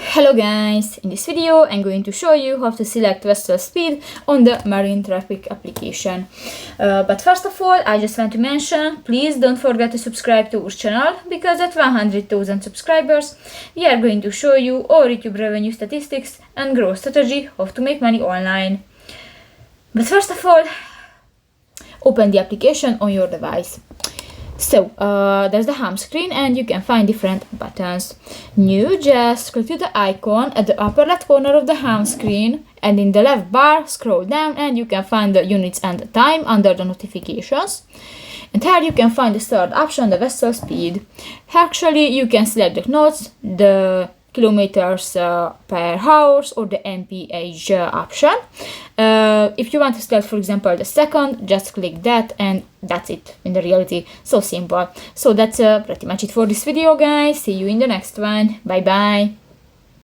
Hello guys, in this video I'm going to show you how to select vessel speed on the Marine Traffic application. But first of all, I just want to mention, please don't forget to subscribe to our channel, because at 100,000 subscribers we are going to show you all YouTube revenue statistics and growth strategy, how to make money online. But first of all, open the application on your device. So there's the home screen and you can find different buttons. New, just click to the icon at the upper left corner of the home screen, and in the left bar scroll down and you can find the units and time under the notifications. And here you can find the third option, the vessel speed. Actually you can select the knots, the kilometers per hour, or the mph option. If you want to select, for example, the second, just click that and that's it. In the reality, so simple. So that's pretty much it for this video, guys. See you in the next one. Bye bye.